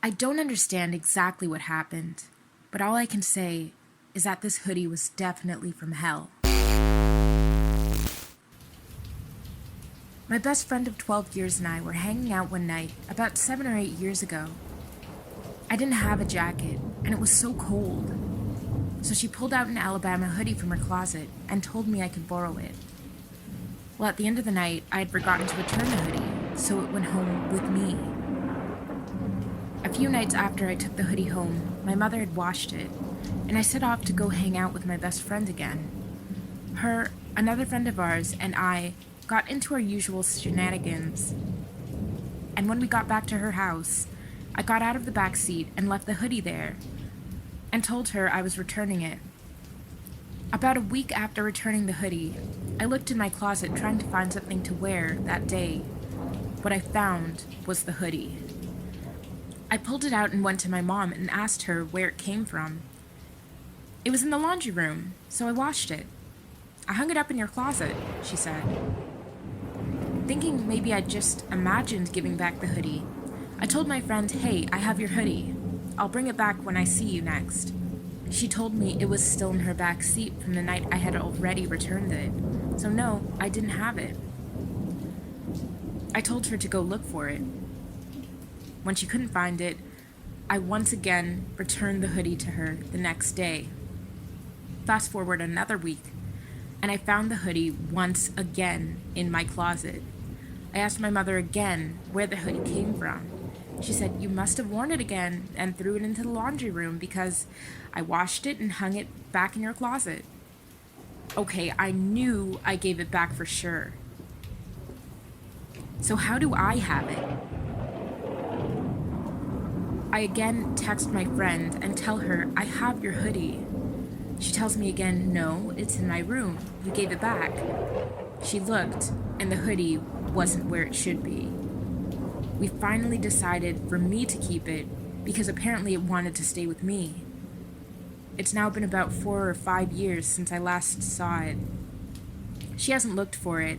I don't understand exactly what happened, but all I can say is that this hoodie was definitely from hell. My best friend of 12 years and I were hanging out one night about 7 or 8 years ago. I didn't have a jacket, and it was so cold. So she pulled out an Alabama hoodie from her closet and told me I could borrow it. Well, at the end of the night, I had forgotten to return the hoodie, so it went home with me. A few nights after I took the hoodie home, my mother had washed it, and I set off to go hang out with my best friend again. Her, another friend of ours, and I got into our usual shenanigans. And when we got back to her house, I got out of the back seat and left the hoodie there, and told her I was returning it. About a week after returning the hoodie, I looked in my closet trying to find something to wear that day. What I found was the hoodie. I pulled it out and went to my mom and asked her where it came from. It was in the laundry room, so I washed it. I hung it up in your closet, she said. Thinking maybe I'd just imagined giving back the hoodie, I told my friend, "Hey, I have your hoodie. I'll bring it back when I see you next." She told me it was still in her back seat from the night I had already returned it, so no, I didn't have it. I told her to go look for it. When she couldn't find it, I once again returned the hoodie to her the next day. Fast forward another week, and I found the hoodie once again in my closet. I asked my mother again where the hoodie came from. She said, "You must have worn it again and threw it into the laundry room because I washed it and hung it back in your closet." Okay, I knew I gave it back for sure. So how do I have it? I again text my friend and tell her I have your hoodie. She tells me again, "No, it's in my room. You gave it back." She looked, and the hoodie wasn't where it should be. We finally decided for me to keep it because apparently it wanted to stay with me. It's now been about 4 or 5 years since I last saw it. She hasn't looked for it,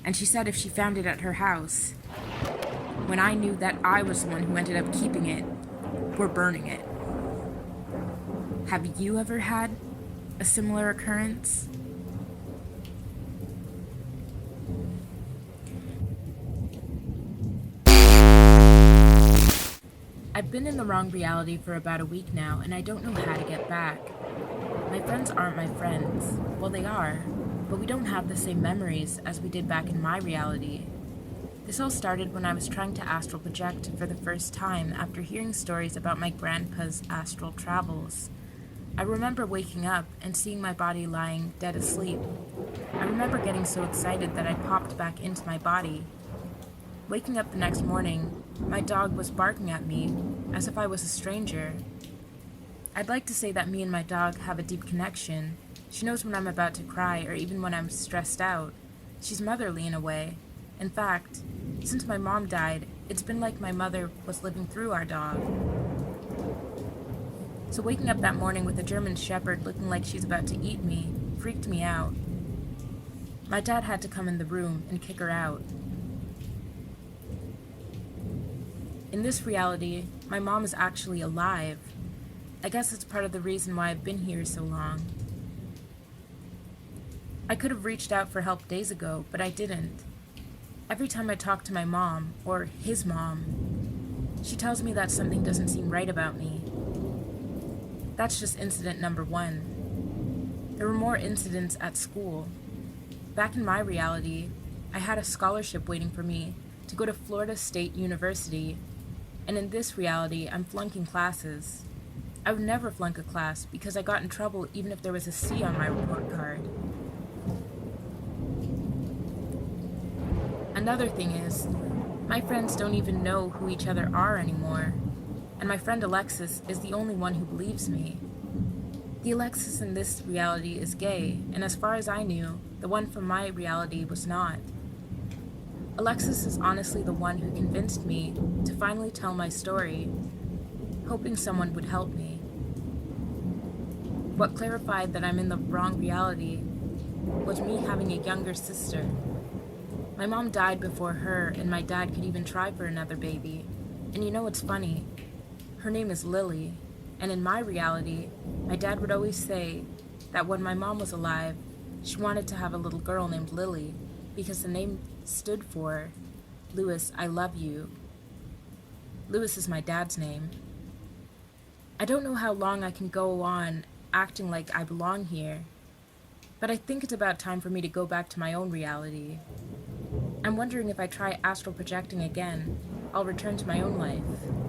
and she said if she found it at her house, when I knew that I was the one who ended up keeping it, we're burning it. Have you ever had a similar occurrence? I've been in the wrong reality for about a week now, and I don't know how to get back. My friends aren't my friends. Well, they are, but we don't have the same memories as we did back in my reality. This all started when I was trying to astral project for the first time after hearing stories about my grandpa's astral travels. I remember waking up and seeing my body lying dead asleep. I remember getting so excited that I popped back into my body. Waking up the next morning, my dog was barking at me as if I was a stranger. I'd like to say that me and my dog have a deep connection. She knows when I'm about to cry or even when I'm stressed out. She's motherly in a way. In fact, since my mom died, it's been like my mother was living through our dog. So waking up that morning with a German Shepherd looking like she's about to eat me freaked me out. My dad had to come in the room and kick her out. In this reality, my mom is actually alive. I guess it's part of the reason why I've been here so long. I could have reached out for help days ago, but I didn't. Every time I talk to my mom, or his mom, she tells me that something doesn't seem right about me. That's just incident number 1. There were more incidents at school. Back in my reality, I had a scholarship waiting for me to go to Florida State University, and in this reality, I'm flunking classes. I would never flunk a class because I got in trouble even if there was a C on my report card. Another thing is, my friends don't even know who each other are anymore, and my friend Alexis is the only one who believes me. The Alexis in this reality is gay, and as far as I knew, the one from my reality was not. Alexis is honestly the one who convinced me to finally tell my story, hoping someone would help me. What clarified that I'm in the wrong reality was me having a younger sister. My mom died before her, and my dad could even try for another baby. And you know what's funny? Her name is Lily, and in my reality, my dad would always say that when my mom was alive, she wanted to have a little girl named Lily because the name stood for Louis, I love you. Louis is my dad's name. I don't know how long I can go on acting like I belong here, but I think it's about time for me to go back to my own reality. I'm wondering if I try astral projecting again, I'll return to my own life.